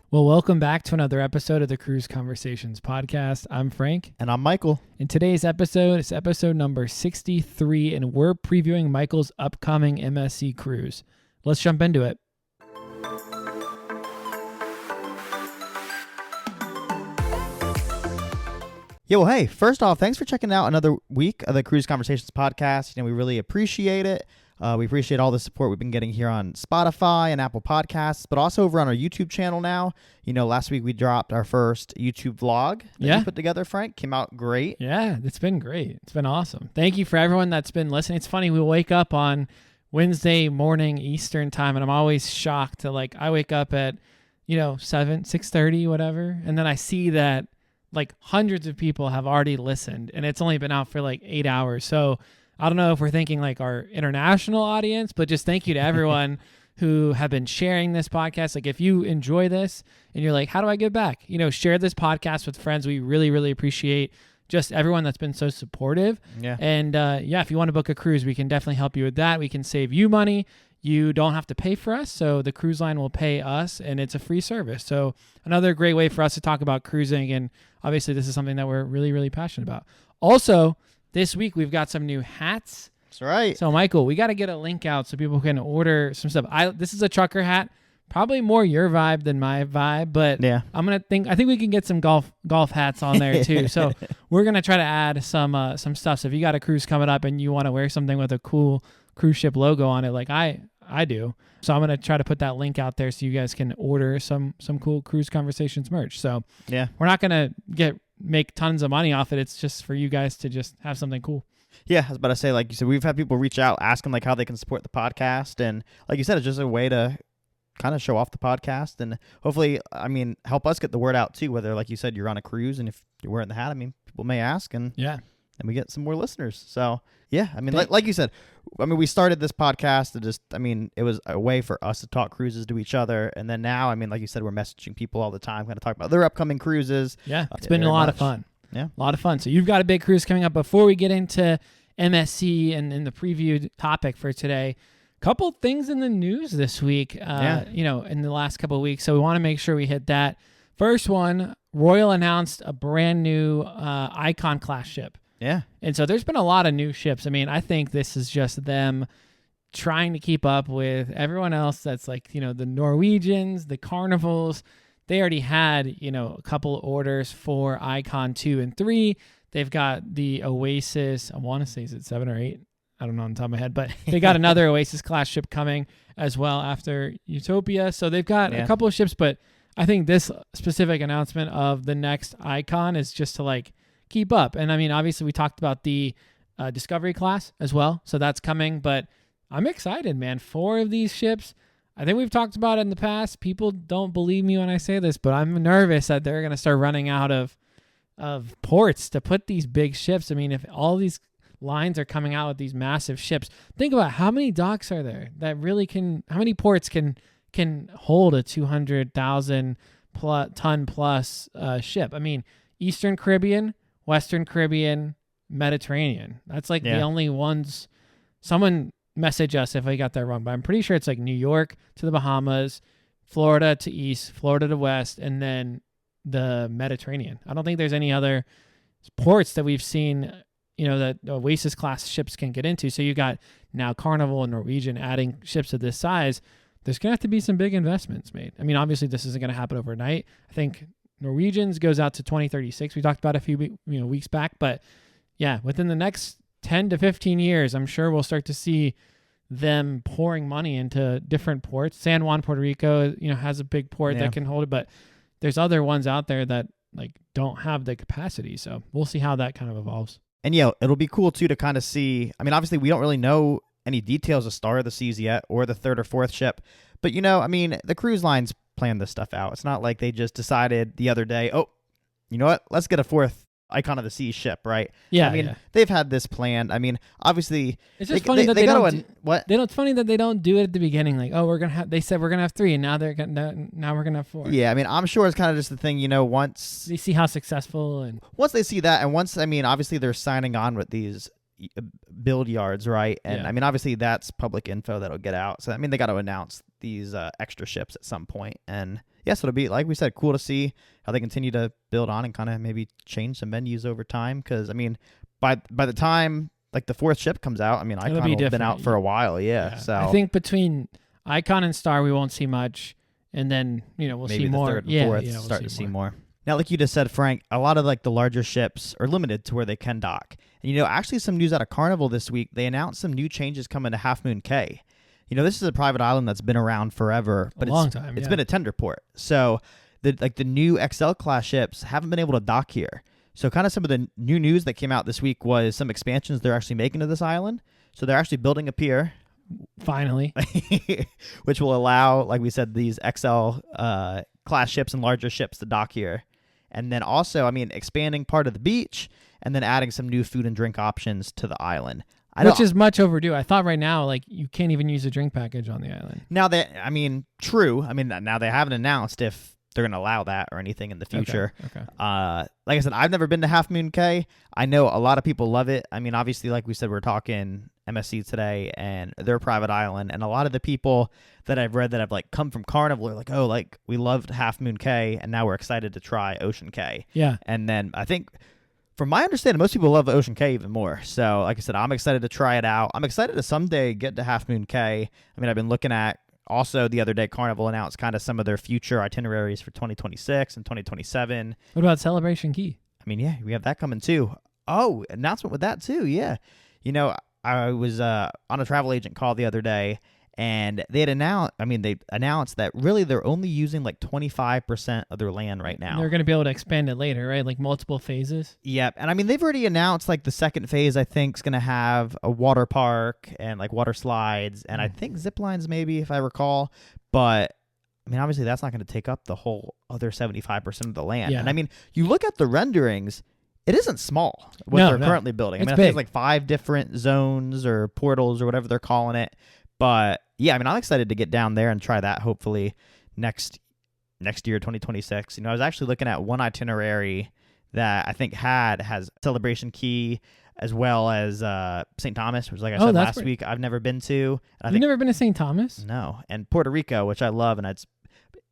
Well, welcome back to another episode of the Cruise Conversations podcast. I'm Frank. And I'm Michael. In today's episode, it's episode number 63, and we're previewing Michael's upcoming MSC cruise. Let's jump into it. Yeah, well, hey, first off, thanks for checking out another week of the Cruise Conversations podcast. We really appreciate it. We appreciate all the support we've been getting here on Spotify and Apple Podcasts, but also over on our YouTube channel now. Last week we dropped our first YouTube vlog that we put together, Frank. Came out great. Yeah, it's been great. It's been awesome. Thank you for everyone that's been listening. It's funny, we wake up on Wednesday morning Eastern time, and I'm always shocked to I wake up at, 6:30, whatever, and then I see that hundreds of people have already listened, and it's only been out for 8 hours. So I don't know if we're thinking our international audience, but just thank you to everyone who have been sharing this podcast. If you enjoy this and you're how do I give back? Share this podcast with friends. We really, really appreciate just everyone that's been so supportive. Yeah. And if you want to book a cruise, we can definitely help you with that. We can save you money. You don't have to pay for us, so the cruise line will pay us, and it's a free service. So another great way for us to talk about cruising, and obviously this is something that we're really, really passionate about. Also, this week we've got some new hats. That's right. So Michael, we got to get a link out so people can order some stuff. This is a trucker hat, probably more your vibe than my vibe, but yeah, I think we can get some golf hats on there too. So we're gonna try to add some stuff. So if you got a cruise coming up and you want to wear something with a cool cruise ship logo on it, like I do, so I'm gonna try to put that link out there so you guys can order some cool Cruise Conversations merch. So yeah, we're not gonna make tons of money off it. It's just for you guys to just have something cool. Yeah, I was about to say, like you said, we've had people reach out asking how they can support the podcast, and like you said, it's just a way to kind of show off the podcast and hopefully, help us get the word out too. Whether, like you said, you're on a cruise and if you're wearing the hat, people may ask, and we get some more listeners. So yeah, like you said, we started this podcast to just, it was a way for us to talk cruises to each other, and then now, like you said, we're messaging people all the time, kind of talk about their upcoming cruises. Yeah, it's been a lot of fun. Yeah, a lot of fun. So you've got a big cruise coming up. Before we get into MSC and in the preview topic for today, couple things in the news this week, in the last couple of weeks. So we want to make sure we hit that. First one, Royal announced a brand new Icon class ship. Yeah. And so there's been a lot of new ships. I think this is just them trying to keep up with everyone else that's the Norwegians, the Carnivals. They already had, a couple orders for Icon 2 and 3. They've got the Oasis, I want to say, is it 7 or 8? I don't know on the top of my head, but they got another Oasis class ship coming as well after Utopia. So they've got a couple of ships, but I think this specific announcement of the next Icon is just to keep up. And obviously we talked about the Discovery class as well. So that's coming, but I'm excited, man. 4 of these ships, I think we've talked about it in the past. People don't believe me when I say this, but I'm nervous that they're going to start running out of ports to put these big ships. If all these lines are coming out with these massive ships, think about how many docks are there that really how many ports can hold a 200,000 ton plus ship. Eastern Caribbean, Western Caribbean, Mediterranean. That's the only ones. Someone message us if I got that wrong, but I'm pretty sure it's New York to the Bahamas, Florida to East, Florida to West, and then the Mediterranean. I don't think there's any other ports that we've seen, that Oasis class ships can get into. So you got now Carnival and Norwegian adding ships of this size. There's going to have to be some big investments made. Obviously this isn't going to happen overnight. I think Norwegian's goes out to 2036. We talked about a few weeks back, but yeah, within the next 10 to 15 years, I'm sure we'll start to see them pouring money into different ports. San Juan, Puerto Rico, has a big port that can hold it, but there's other ones out there that don't have the capacity. So we'll see how that kind of evolves. And it'll be cool too to kind of see. Obviously we don't really know any details of Star of the Seas yet or the 3rd or 4th ship, but the cruise lines plan this stuff out. It's not like they just decided the other day, oh, you know what? Let's get a 4th Icon of the Sea ship, right? Yeah. They've had this planned. Obviously, it's just funny that they don't. It's funny that they don't do it at the beginning. They said we're gonna have 3, and now now we're gonna have 4. Yeah, I'm sure it's kind of just the thing. Once they see how successful, and once they see that, and once obviously they're signing on with these build yards, right? And obviously that's public info that'll get out. So they got to announce these extra ships at some point, and yes, it'll be, like we said, cool to see how they continue to build on and kind of maybe change some menus over time. Because I mean, by the time like the 4th ship comes out, I mean, It'll Icon be will have been different. out for a while. Yeah. So I think between Icon and Star, we won't see much, and then we'll maybe see more. the 3rd and 4th we'll start to see more. Now, like you just said, Frank, a lot of like the larger ships are limited to where they can dock. And actually some news out of Carnival this week. They announced some new changes coming to Half Moon Cay. This is a private island that's been around forever, but it's been a tender port. So the new XL class ships haven't been able to dock here. So kind of some of the new news that came out this week was some expansions they're actually making to this island. So they're actually building a pier. Finally. Which will allow, like we said, these XL class ships and larger ships to dock here. And then also, I mean, expanding part of the beach and then adding some new food and drink options to the island. Which is much overdue. I thought right now, like, you can't even use a drink package on the island. Now true. I mean, now they haven't announced if they're going to allow that or anything in the future. Okay. Like I said, I've never been to Half Moon Cay. I know a lot of people love it. I mean, obviously, like we said, we're talking MSC today, and they're a private island. And a lot of the people that I've read that have like come from Carnival are like, oh, like we loved Half Moon Cay, and now we're excited to try Ocean Cay. Yeah. And then I think, from my understanding, most people love Ocean Cay even more. So, like I said, I'm excited to try it out. I'm excited to someday get to Half Moon Cay. I mean, I've been looking at, also the other day, Carnival announced kind of some of their future itineraries for 2026 and 2027. What about Celebration Key? I mean, yeah, we have that coming too. Oh, announcement with that too, yeah. I was on a travel agent call the other day, and they announced that really they're only using like 25% of their land right now. They're going to be able to expand it later, right? Like multiple phases? Yep. And I mean, they've already announced like the 2nd phase, I think, is going to have a water park and like water slides and I think zip lines maybe, if I recall. But I mean, obviously that's not going to take up the whole other 75% of the land. Yeah. And I mean, you look at the renderings, it isn't small what they're currently building. I mean, I think it's like 5 different zones or portals or whatever they're calling it. But yeah, I mean, I'm excited to get down there and try that hopefully next year, 2026. I was actually looking at one itinerary that I think has Celebration Key as well as St. Thomas, which, like I said last week, I've never been to. You've never been to St. Thomas? No. And Puerto Rico, which I love, and it's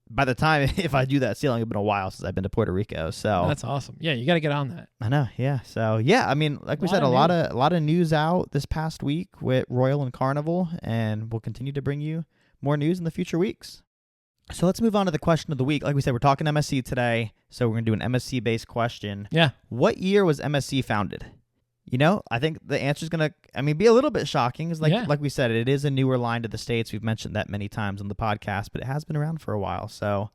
by the time if I do that sailing, it's been a while since I've been to Puerto Rico. So that's awesome. Yeah, you got to get on that. I know. Yeah. So yeah, I mean, like we said, a lot of news out this past week with Royal and Carnival, and we'll continue to bring you more news in the future weeks. So let's move on to the question of the week. Like we said, we're talking MSC today, so we're gonna do an MSC based question. Yeah. What year was MSC founded? I think the answer is going to, be a little bit shocking. It's like we said, it is a newer line to the States. We've mentioned that many times on the podcast, but it has been around for a while. So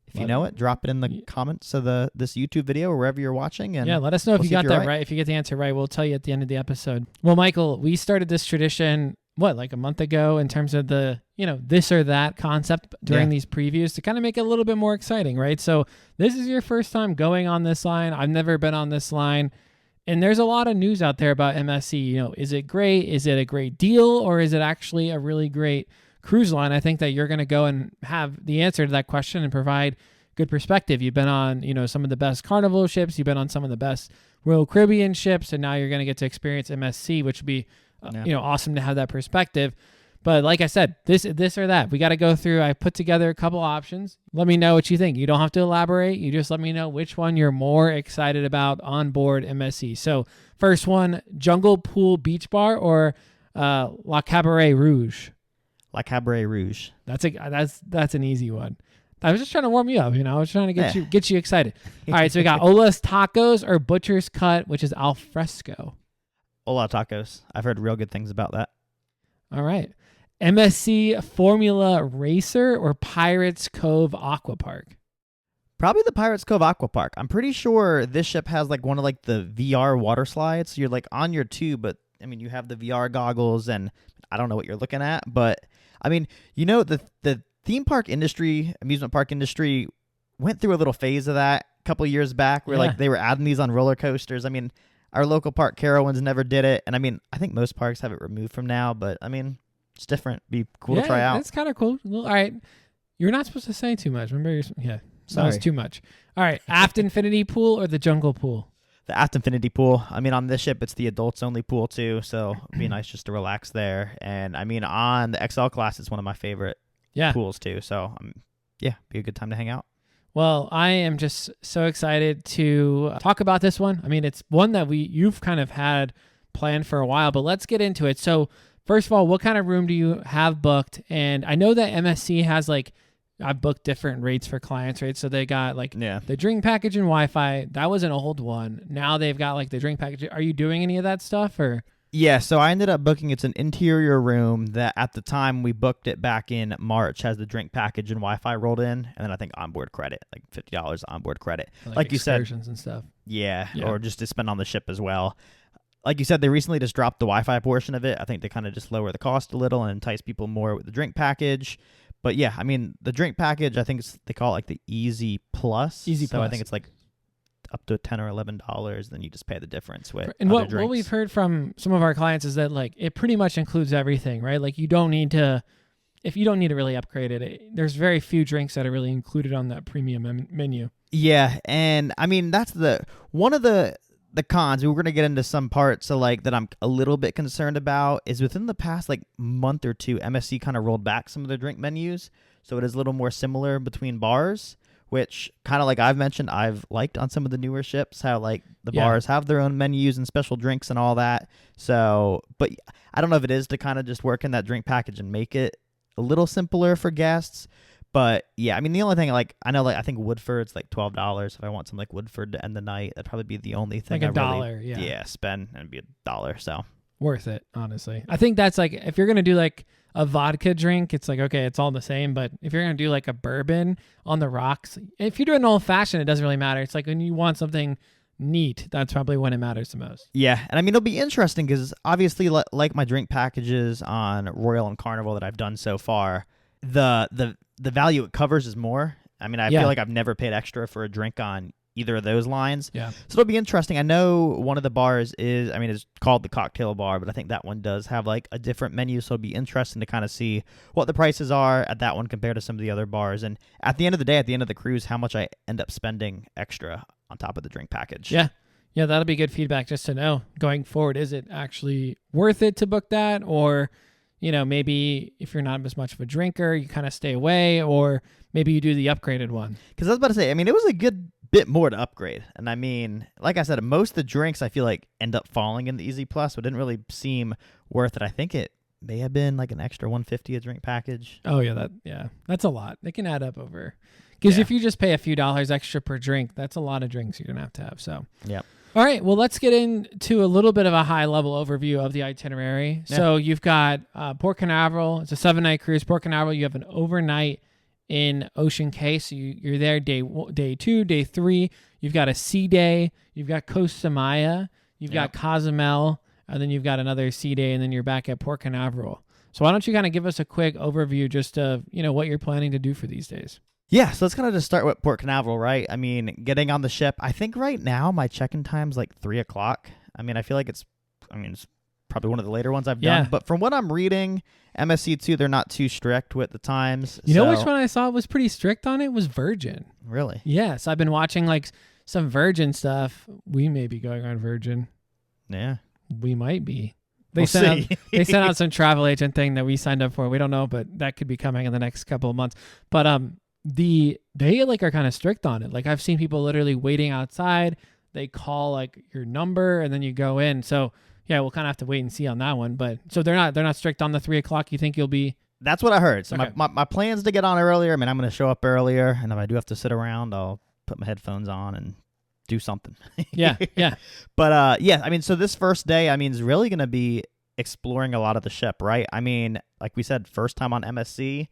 if you know it, drop it in the comments of this YouTube video or wherever you're watching. And let us know if you got that right. If you get the answer right, we'll tell you at the end of the episode. Well, Michael, we started this tradition, like a month ago in terms of the, this or that concept during these previews to kind of make it a little bit more exciting, right? So this is your first time going on this line. I've never been on this line. And there's a lot of news out there about MSC. Is it great? Is it a great deal? Or is it actually a really great cruise line? I think that you're going to go and have the answer to that question and provide good perspective. You've been on, some of the best Carnival ships. You've been on some of the best Royal Caribbean ships. And now you're going to get to experience MSC, which would be, awesome to have that perspective. But like I said, this or that, we got to go through. I put together a couple options. Let me know what you think. You don't have to elaborate. You just let me know which one you're more excited about on board MSC. So first one, Jungle Pool Beach Bar or La Cabaret Rouge? La Cabaret Rouge. That's an easy one. I was just trying to warm you up. I was trying to get you excited. All right, so we got Ola's Tacos or Butcher's Cut, which is al fresco. Ola Tacos. I've heard real good things about that. All right. MSC Formula Racer or Pirates Cove Aqua Park? Probably the Pirates Cove Aqua Park. I'm pretty sure this ship has like one of like the VR water slides. So you're like on your tube, but you have the VR goggles and I don't know what you're looking at, but the theme park industry, amusement park industry went through a little phase of that a couple of years back where like they were adding these on roller coasters. Our local park, Carowinds, never did it. And I think most parks have it removed from now, but it's different. Be cool to try out. It's kind of cool. Well, all right. You're not supposed to say too much. Remember? Sorry. That was too much. All right. Aft Infinity Pool or the Jungle Pool? The Aft Infinity Pool. On this ship, it's the adults only pool too. So it'd be nice just to relax there. And on the XL class, it's one of my favorite pools too. So yeah, be a good time to hang out. Well, I am just so excited to talk about this one. I mean, it's one that you've kind of had planned for a while, but let's get into it. So first of all, what kind of room do you have booked? And I know that MSC has I've booked different rates for clients, right? So they got the drink package and Wi-Fi. That was an old one. Now they've got the drink package. Are you doing any of that stuff or? Yeah, so I ended up booking, it's an interior room that at the time we booked it back in March, has the drink package and Wi-Fi rolled in, and then I think onboard credit, like $50 onboard credit. Like you said. Excursions and stuff. Yeah, or just to spend on the ship as well. Like you said, they recently just dropped the Wi-Fi portion of it. I think they kind of just lower the cost a little and entice people more with the drink package. But yeah, I mean, the drink package, I think they call it the Easy Plus. Easy Plus. So I think it's up to $10 or $11, then you just pay the difference with and other drinks. What we've heard from some of our clients is that it pretty much includes everything, right? You don't need to, if you don't need to really upgrade it, there's very few drinks that are really included on that premium menu. Yeah, and I mean that's one of the cons. We're going to get into some parts that I'm a little bit concerned about is within the past month or two, MSC kind of rolled back some of their drink menus, so it is a little more similar between bars. Which kind of I've mentioned, I've liked on some of the newer ships how the bars have their own menus and special drinks and all that. So, but I don't know if it is to kind of just work in that drink package and make it a little simpler for guests. But yeah, I mean, the only thing I know, I think Woodford's $12. If I want some Woodford to end the night, that'd probably be the only thing. $1, spend, and it'd be $1. So worth it, honestly. I think that's if you're gonna do a vodka drink, it's okay, it's all the same. But if you're going to do a bourbon on the rocks, if you're doing an old fashioned, it doesn't really matter. It's when you want something neat, that's probably when it matters the most. Yeah. And I mean, it'll be interesting because obviously like my drink packages on Royal and Carnival that I've done so far, the value it covers is more. I mean, I feel like I've never paid extra for a drink on either of those lines. Yeah. So it'll be interesting. I know one of the bars it's called the Cocktail Bar, but I think that one does have a different menu. So it'll be interesting to kind of see what the prices are at that one compared to some of the other bars. And at the end of the day, at the end of the cruise, how much I end up spending extra on top of the drink package. Yeah. Yeah. That'll be good feedback just to know going forward. Is it actually worth it to book that? Or, maybe if you're not as much of a drinker, you kind of stay away, or maybe you do the upgraded one. Because I was about to say, I mean, it was a good bit more to upgrade. And I mean, like I said, most of the drinks I feel end up falling in the Easy Plus, so it didn't really seem worth it. I think it may have been an extra $150 a drink package. Oh yeah, that's a lot. They can add up over. Because if you just pay a few dollars extra per drink, that's a lot of drinks you're gonna have to have. So yeah. All right, well, let's get into a little bit of a high-level overview of the itinerary. Yeah. So you've got Port Canaveral. It's a 7-night cruise. Port Canaveral, you have an overnight in Ocean Cay. So you're there day 2, day 3. You've got a sea day. You've got Costa Maya. You've got Cozumel. And then you've got another sea day, and then you're back at Port Canaveral. So why don't you kind of give us a quick overview just of, what you're planning to do for these days? Yeah, so let's kind of just start with Port Canaveral, right? I mean, getting on the ship, I think right now my check-in time's 3 o'clock. I mean, I feel it's probably one of the later ones I've done. But from what I'm reading, MSC too, they're not too strict with the times. You know which one I saw was pretty strict on it was Virgin. Really? Yes, I've been watching some Virgin stuff. We may be going on Virgin. Yeah. We might be. They sent out some travel agent thing that we signed up for. We don't know, but that could be coming in the next couple of months. But they are kind of strict on it. I've seen people literally waiting outside. They call your number and then you go in. So yeah, we'll kind of have to wait and see on that one. But so they're not strict on the 3 o'clock. You think you'll be? That's what I heard. So okay. my plan's to get on earlier. I mean, I'm going to show up earlier, and if I do have to sit around, I'll put my headphones on and do something. Yeah. But yeah, I mean, so this first day, is really going to be exploring a lot of the ship, right? I mean, like we said, first time on MSC.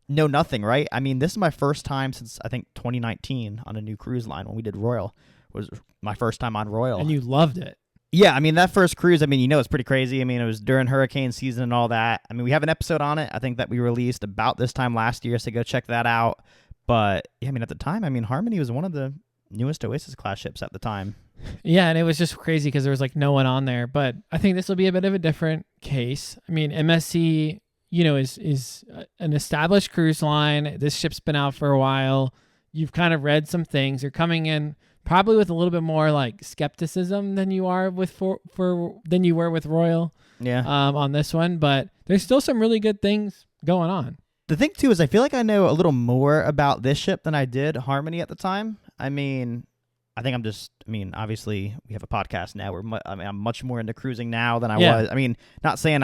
Know nothing, right? I mean, this is my first time since I think 2019 on a new cruise line when we did Royal. Was my first time on Royal. And you loved it. Yeah, I mean, that first cruise, it's pretty crazy. I mean, it was during hurricane season and all that. I mean, we have an episode on it, I think, that we released about this time last year, so go check that out. But, yeah, at the time, Harmony was one of the newest Oasis class ships at the time. Yeah, and it was just crazy because there was no one on there. But I think this will be a bit of a different case. I mean, MSC... is an established cruise line. This ship's been out for a while. You've kind of read some things. You're coming in probably with a little bit more skepticism than you are than you were with Royal. Yeah. On this one, but there's still some really good things going on. The thing too is I feel like I know a little more about this ship than I did Harmony at the time. I mean, obviously we have a podcast now. I'm much more into cruising now than I was. I mean, not saying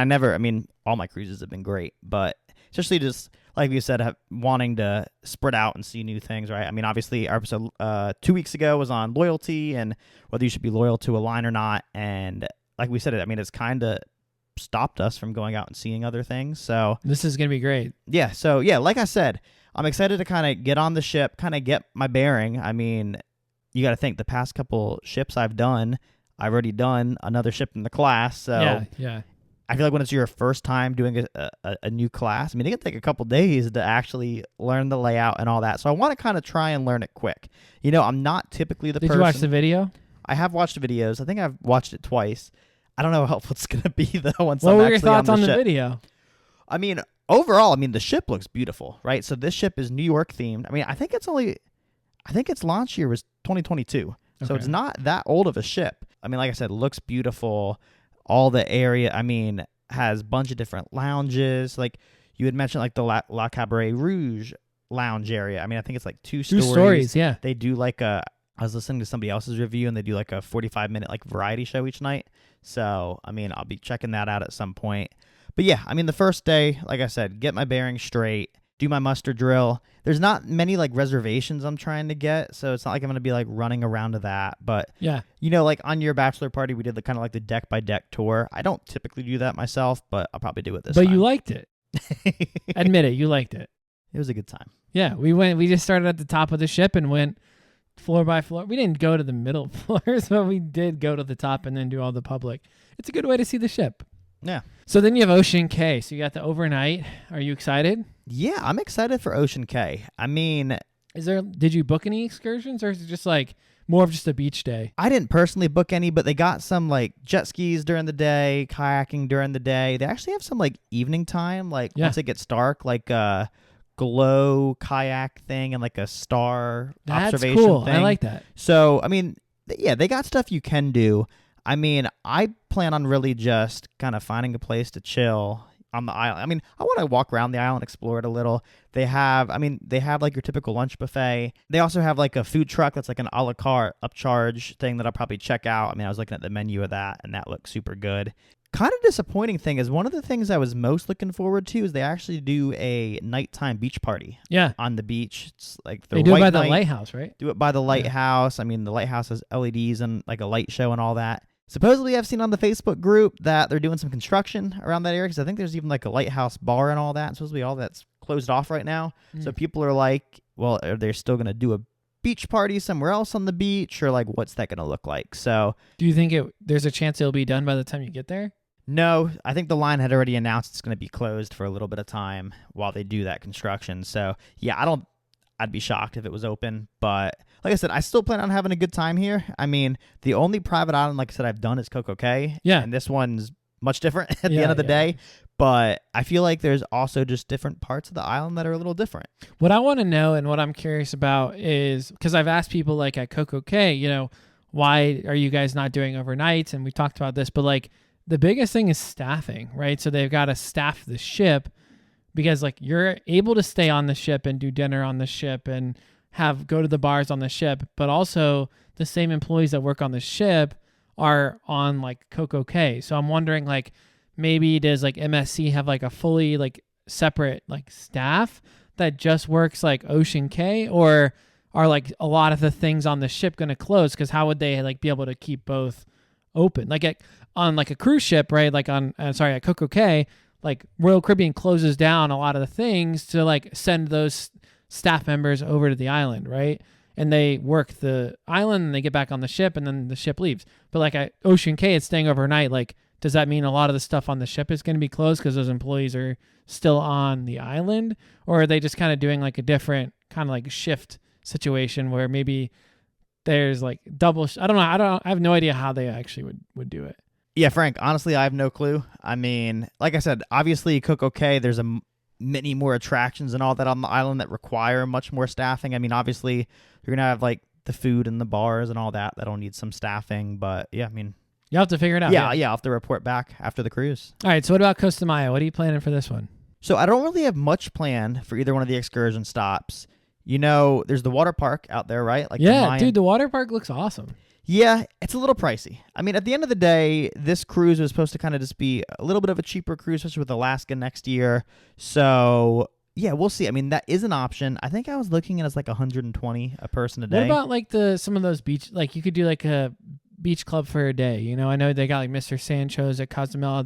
all my cruises have been great, but especially just like you said, wanting to spread out and see new things, right? I mean, obviously our episode 2 weeks ago was on loyalty and whether you should be loyal to a line or not. And like we said, I mean, it's kind of stopped us from going out and seeing other things. So this is going to be great. Yeah. So yeah, like I said, I'm excited to kind of get on the ship, kind of get my bearing. I mean, you got to think the past couple ships I've already done another ship in the class. So yeah. I feel like when it's your first time doing a new class, I mean, it can take a couple days to actually learn the layout and all that. So I want to kind of try and learn it quick. You know, I'm not typically the person. Did you watch the video? I have watched the videos. I think I've watched it twice. I don't know how helpful it's going to be, though, once what I'm were your actually thoughts on the ship. video? I mean, overall, the ship looks beautiful, right? So this ship is New York themed. I mean, I think its launch year was 2022. So it's not that old of a ship. I mean, like I said, it looks beautiful. All the area, I mean, has a bunch of different lounges. Like you had mentioned, like the La Cabaret Rouge lounge area. I mean, I think it's like two stories. Yeah. They do like I was listening to somebody else's review, and they do like a 45-minute like variety show each night. So, I mean, I'll be checking that out at some point. But yeah, I mean, the first day, like I said, get my bearings straight, do my muster drill. There's not many like reservations I'm trying to get, so it's not like I'm going to be like running around to that. But yeah, you know, like on your bachelor party, we did the kind of like the deck by deck tour. I don't typically do that myself, but I'll probably do it this time. But you liked it. Admit it, you liked it. It was a good time. Yeah, we just started at the top of the ship and went floor by floor. We didn't go to the middle floors, but we did go to the top and then do all the public. It's a good way to see the ship. Yeah. So then you have Ocean K. So you got the overnight. Are you excited? Yeah, I'm excited for Ocean K. I mean, did you book any excursions, or is it just like more of just a beach day? I didn't personally book any, but they got some like jet skis during the day, kayaking during the day. They actually have some like evening time, like once it gets dark, like glow kayak thing and like a star observation cool. thing. I like that. So, I mean, yeah, they got stuff you can do. I mean, I plan on really just kind of finding a place to chill on the island. I mean, I want to walk around the island, explore it a little. They have like your typical lunch buffet. They also have like a food truck that's like an a la carte upcharge thing that I'll probably check out. I mean, I was looking at the menu of that, and that looks super good. Kind of disappointing thing is one of the things I was most looking forward to is they actually do a nighttime beach party. Yeah. On the beach. It's like they do it by the lighthouse, right? Do it by the lighthouse. Yeah. I mean, the lighthouse has LEDs and like a light show and all that. Supposedly, I've seen on the Facebook group that they're doing some construction around that area because I think there's even like a lighthouse bar and all that. And supposedly all that's closed off right now. So people are like, well, are they still going to do a beach party somewhere else on the beach, or like what's that going to look like? So do you think there's a chance it'll be done by the time you get there? No, I think the line had already announced it's going to be closed for a little bit of time while they do that construction. So yeah, I'd be shocked if it was open, but like I said, I still plan on having a good time here. I mean, the only private island, like I said, I've done is Coco Cay. Yeah. And this one's much different at the end of the day. But I feel like there's also just different parts of the island that are a little different. What I want to know and what I'm curious about is, because I've asked people like at Coco Cay, you know, why are you guys not doing overnights? And we talked about this, but like the biggest thing is staffing, right? So they've got to staff the ship because like you're able to stay on the ship and do dinner on the ship and go to the bars on the ship, but also the same employees that work on the ship are on like Coco Cay. So I'm wondering like maybe does like MSC have like a fully like separate like staff that just works like Ocean Cay, or are like a lot of the things on the ship going to close? Because how would they like be able to keep both open? Like on like a cruise ship, right? Like at Coco Cay, like Royal Caribbean closes down a lot of the things to like send those staff members over to the island, right? And they work the island and they get back on the ship and then the ship leaves. But like at Ocean Cay, it's staying overnight. Like, does that mean a lot of the stuff on the ship is going to be closed because those employees are still on the island? Or are they just kind of doing like a different kind of like shift situation where maybe there's like double, I don't know. I have no idea how they actually would do it. Yeah, Frank, honestly, I have no clue. I mean, like I said, obviously Coco Cay, there's many more attractions and all that on the island that require much more staffing. I mean, obviously, you're going to have like the food and the bars and all that that'll need some staffing. But yeah, I mean, you'll have to figure it out. Yeah, I'll have to report back after the cruise. All right, so what about Costa Maya? What are you planning for this one? So I don't really have much planned for either one of the excursion stops. You know, there's the water park out there, right? Like Yeah, dude, the water park looks awesome. Yeah, it's a little pricey. I mean, at the end of the day, this cruise was supposed to kind of just be a little bit of a cheaper cruise, especially with Alaska next year. So, yeah, we'll see. I mean, that is an option. I think I was looking at it as like 120 a person a day. What about like some of those beach, like you could do like a beach club for a day, you know? I know they got like Mr. Sancho's at Cozumel.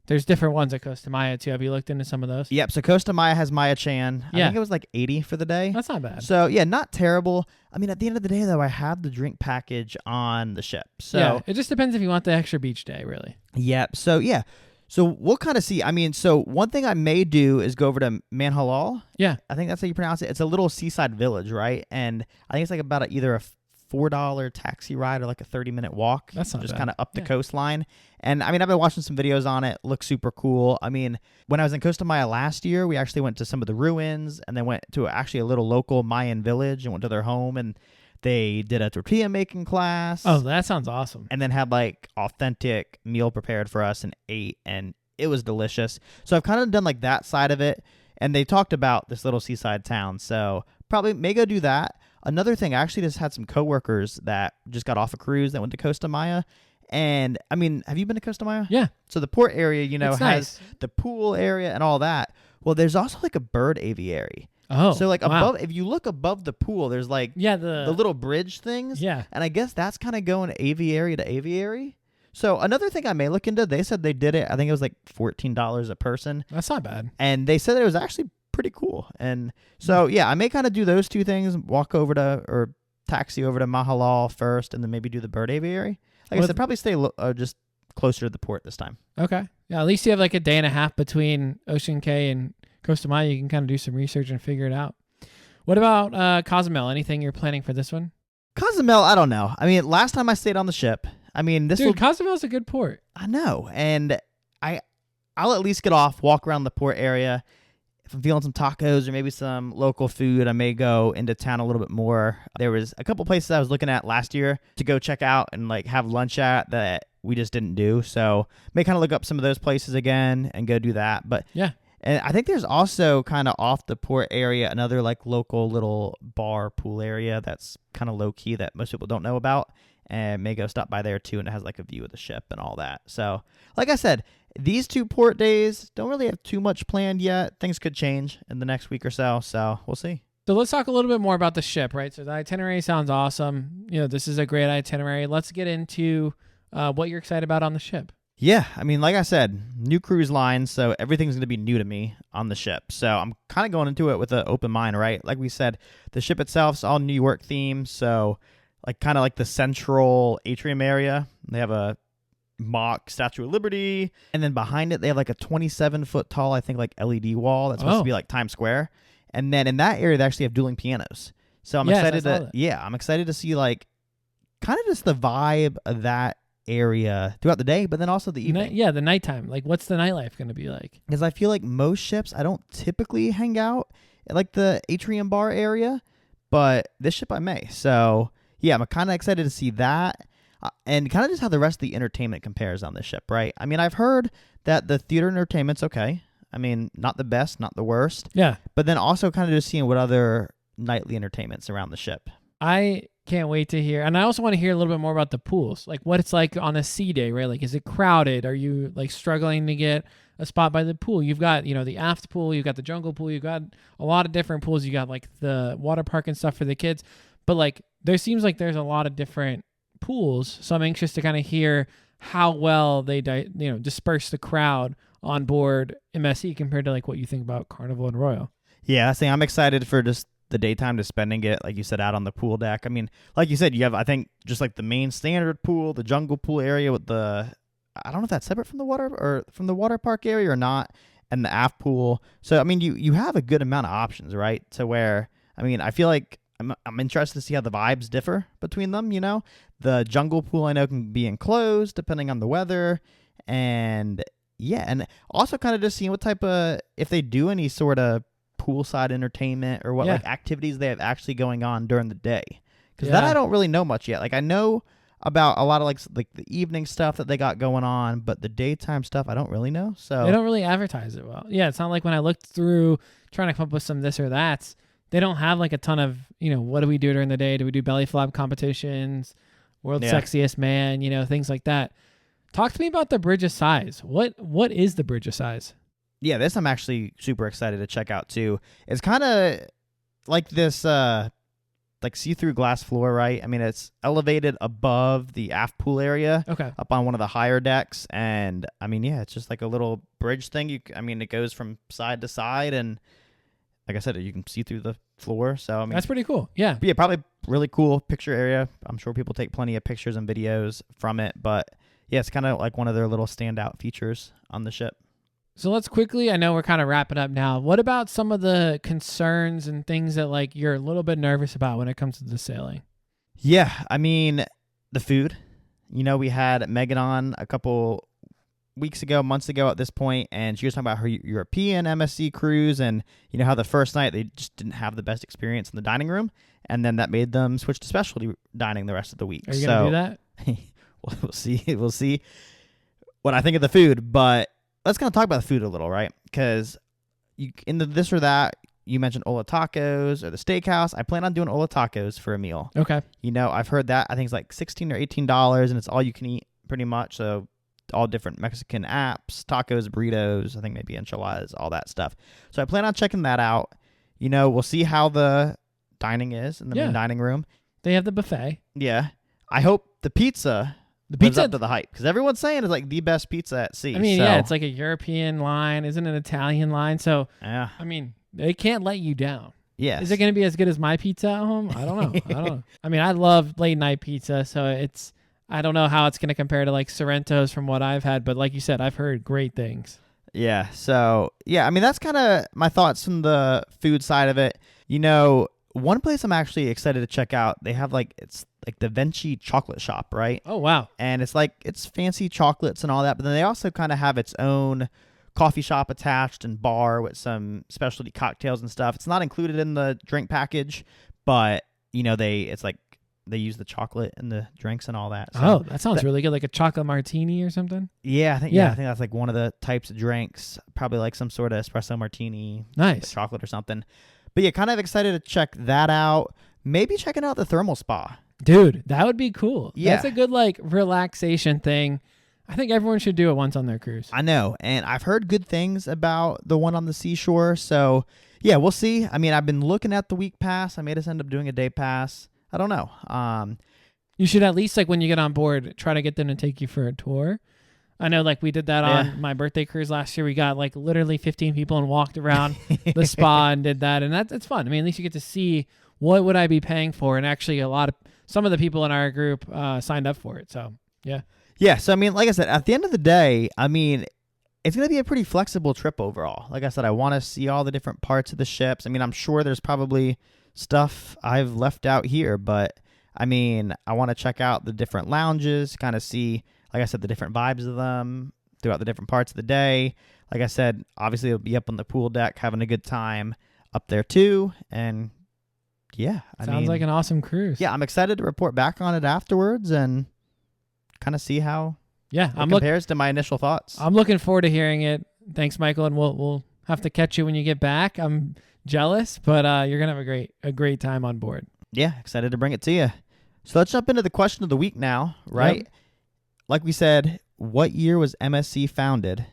There's different ones at Costa Maya too. Have you looked into some of those? Yep. So Costa Maya has Maya Chan. I think it was like 80 for the day. That's not bad. So yeah, not terrible. I mean, at the end of the day though, I have the drink package on the ship. So yeah, it just depends if you want the extra beach day, really. Yep. So yeah. So we'll kind of see. I mean, so one thing I may do is go over to Manhalal. Yeah. I think that's how you pronounce it. It's a little seaside village, right? And I think it's like about either a $4 taxi ride or like a 30-minute walk. That's not just bad. kind of up the coastline. And I mean, I've been watching some videos on it. Looks super cool. I mean, when I was in Costa Maya last year, we actually went to some of the ruins and then went to actually a little local Mayan village and went to their home, and they did a tortilla making class. Oh, that sounds awesome. And then had like authentic meal prepared for us and ate, and it was delicious. So I've kind of done like that side of it. And they talked about this little seaside town. So probably may go do that. Another thing, I actually just had some coworkers that just got off a cruise that went to Costa Maya. And I mean, have you been to Costa Maya? Yeah. So the port area, you know, it's has nice. the pool area and all that. Well, there's also like a bird aviary. Oh, so like wow. above, if you look above the pool, there's like the little bridge things. Yeah. And I guess that's kind of going aviary to aviary. So another thing I may look into, they said they did it. I think it was like $14 a person. That's not bad. And they said it was actually pretty cool. And so, yeah, I may kind of do those two things, walk over to or taxi over to Mahalal first, and then maybe do the bird aviary. Like I said, probably stay just closer to the port this time. Okay. Yeah, at least you have like a day and a half between Ocean Cay and Costa Maya. You can kind of do some research and figure it out. What about Cozumel? Anything you're planning for this one? Cozumel, I don't know. I mean, last time I stayed on the ship, I mean, Cozumel's a good port. I know. And I'll at least get off, walk around the port area. If I'm feeling some tacos or maybe some local food, I may go into town a little bit more. There was a couple places I was looking at last year to go check out and like have lunch at that we just didn't do. So may kind of look up some of those places again and go do that. But yeah. And I think there's also kind of off the port area another like local little bar pool area that's kind of low key that most people don't know about, and may go stop by there too, and it has like a view of the ship and all that. So like I said, these 2 port days don't really have too much planned yet. Things could change in the next week or so we'll see. So let's talk a little bit more about the ship, right? So the itinerary sounds awesome. You know, this is a great itinerary. Let's get into what you're excited about on the ship. Yeah, I mean, like I said, new cruise line, so everything's going to be new to me on the ship. So I'm kind of going into it with an open mind, right? Like we said, the ship itself's all New York themed, so like kind of like the central atrium area. They have a mock Statue of Liberty, and then behind it they have like a 27-foot tall, I think, like LED wall that's supposed to be like Times Square. And then in that area they actually have dueling pianos. So I'm excited to see like kind of just the vibe of that area throughout the day, but then also the evening. The nighttime. Like, what's the nightlife going to be like? Because I feel like most ships, I don't typically hang out at like the atrium bar area, but this ship I may. So yeah, I'm kind of excited to see that. And kind of just how the rest of the entertainment compares on this ship, right? I mean, I've heard that the theater entertainment's okay. I mean, not the best, not the worst. Yeah. But then also kind of just seeing what other nightly entertainments around the ship. I can't wait to hear. And I also want to hear a little bit more about the pools. Like what it's like on a sea day, right? Like, is it crowded? Are you like struggling to get a spot by the pool? You've got, the aft pool, you've got the jungle pool, you've got a lot of different pools. You got like the water park and stuff for the kids. But like, there seems like there's a lot of different pools. So I'm anxious to kind of hear how well they, disperse the crowd on board MSC compared to like what you think about Carnival and Royal. Yeah, I'm excited for just the daytime to spending it, like you said, out on the pool deck. I mean, like you said, you have, I think, just like the main standard pool, the jungle pool area with I don't know if that's separate from the water park area or not, and the aft pool. So, I mean, you have a good amount of options, right? To where, I mean, I feel like I'm interested to see how the vibes differ between them, The jungle pool I know can be enclosed depending on the weather, and yeah, and also kind of just seeing what type of, if they do any sort of poolside entertainment or what like activities they have actually going on during the day, because that I don't really know much yet. Like I know about a lot of like the evening stuff that they got going on, but the daytime stuff I don't really know. So They don't really advertise it well. Yeah, it's not like when I looked through trying to come up with some this or that's, they don't have like a ton of, what do we do during the day? Do we do belly flop competitions, world's sexiest man, things like that. Talk to me about the Bridge of Sighs. What is the Bridge of Sighs? Yeah, this I'm actually super excited to check out too. It's kind of like this like see-through glass floor, right? I mean, it's elevated above the aft pool area, up on one of the higher decks, and I mean, yeah, it's just like a little bridge thing. It goes from side to side, and like I said, you can see through the floor. So I mean, that's pretty cool. Yeah, but yeah, probably really cool picture area. I'm sure people take plenty of pictures and videos from it, but yeah, it's kind of like one of their little standout features on the ship. So let's quickly, I know we're kind of wrapping up now. What about some of the concerns and things that like you're a little bit nervous about when it comes to the sailing? Yeah, I mean, the food. We had Megan on a couple months ago at this point, and she was talking about her European MSC cruise and how the first night they just didn't have the best experience in the dining room, and then that made them switch to specialty dining the rest of the week. Are you going to do that? We'll see. We'll see what I think of the food, but let's kind of talk about the food a little, right? Because in the this or that, you mentioned Ola Tacos or the steakhouse. I plan on doing Ola Tacos for a meal. Okay. I've heard that. I think it's like $16 or $18, and it's all you can eat pretty much. So all different Mexican apps, tacos, burritos, I think maybe enchiladas, all that stuff. So I plan on checking that out. We'll see how the dining is in the main dining room. They have the buffet. Yeah. I hope the pizza lives up to the hype, because everyone's saying it's like the best pizza at sea. I mean, it's like a European line, isn't an Italian line. So, yeah. I mean, they can't let you down. Yes. Is it going to be as good as my pizza at home? I don't know. I mean, I love late night pizza, so I don't know how it's going to compare to like Sorrento's from what I've had, but like you said, I've heard great things. Yeah. So, yeah, I mean, that's kind of my thoughts from the food side of it. One place I'm actually excited to check out, they have it's like the Vinci chocolate shop, right? Oh, wow. And it's fancy chocolates and all that, but then they also kind of have its own coffee shop attached and bar with some specialty cocktails and stuff. It's not included in the drink package, but they use the chocolate in the drinks and all that. So that sounds really good, like a chocolate martini or something. Yeah, I think that's like one of the types of drinks, probably like some sort of espresso martini, nice chocolate or something. But yeah, kind of excited to check that out. Maybe checking out the thermal spa. Dude, that would be cool. Yeah. That's a good relaxation thing. I think everyone should do it once on their cruise. I know, and I've heard good things about the one on the seashore. So yeah, we'll see. I mean, I've been looking at the week pass. I may just end up doing a day pass. I don't know. You should at least when you get on board, try to get them to take you for a tour. I know we did that on my birthday cruise last year. We got literally 15 people and walked around the spa and did that. And that's fun. I mean, at least you get to see what would I be paying for. And actually some of the people in our group signed up for it. So yeah. Yeah. So, I mean, like I said, at the end of the day, I mean, it's going to be a pretty flexible trip overall. Like I said, I want to see all the different parts of the ships. I mean, I'm sure there's probably stuff I've left out here, but I mean, I want to check out the different lounges, kind of see, like I said, the different vibes of them throughout the different parts of the day. Like I said, obviously it'll be up on the pool deck, having a good time up there too. And yeah, sounds like an awesome cruise. Yeah, I'm excited to report back on it afterwards and kind of see how it compares to my initial thoughts. I'm looking forward to hearing it. Thanks, Michael, and we'll have to catch you when you get back. I'm jealous, but you're gonna have a great time on board. Yeah, excited to bring it to you. So let's jump into the question of the week now, right? Yep. Like we said, what year was MSC founded?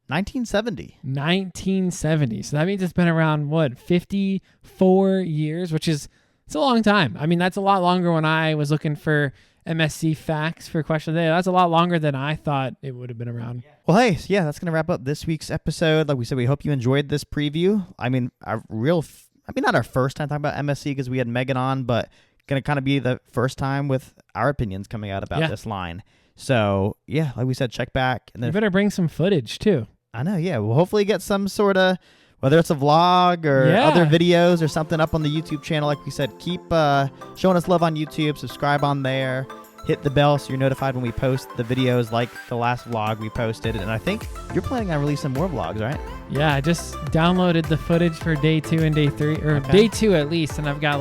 1970. 1970. So that means it's been around, 54 years, it's a long time. I mean, that's a lot longer when I was looking for MSC facts for question of the day. That's a lot longer than I thought it would have been around. Well, hey, yeah, that's going to wrap up this week's episode. Like we said, we hope you enjoyed this preview. I mean, not our first time talking about MSC because we had Megan on, but going to kind of be the first time with our opinions coming out about this line. So, yeah, like we said, check back. And then you better bring some footage, too. I know, yeah. We'll hopefully get some sort of, whether it's a vlog or other videos or something up on the YouTube channel. Like we said, keep showing us love on YouTube. Subscribe on there. Hit the bell so you're notified when we post the videos like the last vlog we posted. And I think you're planning on releasing more vlogs, right? Yeah, I just downloaded the footage for day 2 and day 3, or day 2 at least, and I've got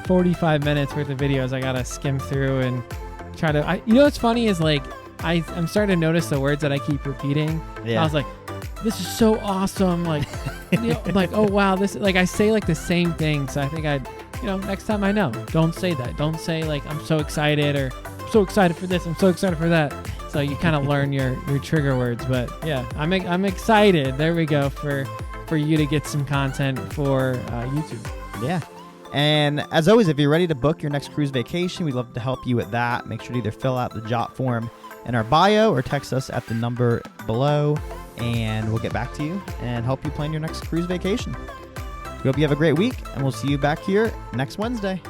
45 minutes worth of videos I got to skim through and try to. You know what's funny is like I'm starting to notice the words that I keep repeating. Yeah. I was like, this is so awesome. Like, like, oh wow, this, like I say like the same thing. So I think next time I know, don't say that. Don't say like I'm so excited or I'm so excited for this. I'm so excited for that. So you kind of learn your trigger words. But yeah, I'm excited. There we go for you to get some content for YouTube. Yeah. And as always, if you're ready to book your next cruise vacation, we'd love to help you with that. Make sure to either fill out the JOT form in our bio or text us at the number below, and we'll get back to you and help you plan your next cruise vacation. We hope you have a great week, and we'll see you back here next Wednesday.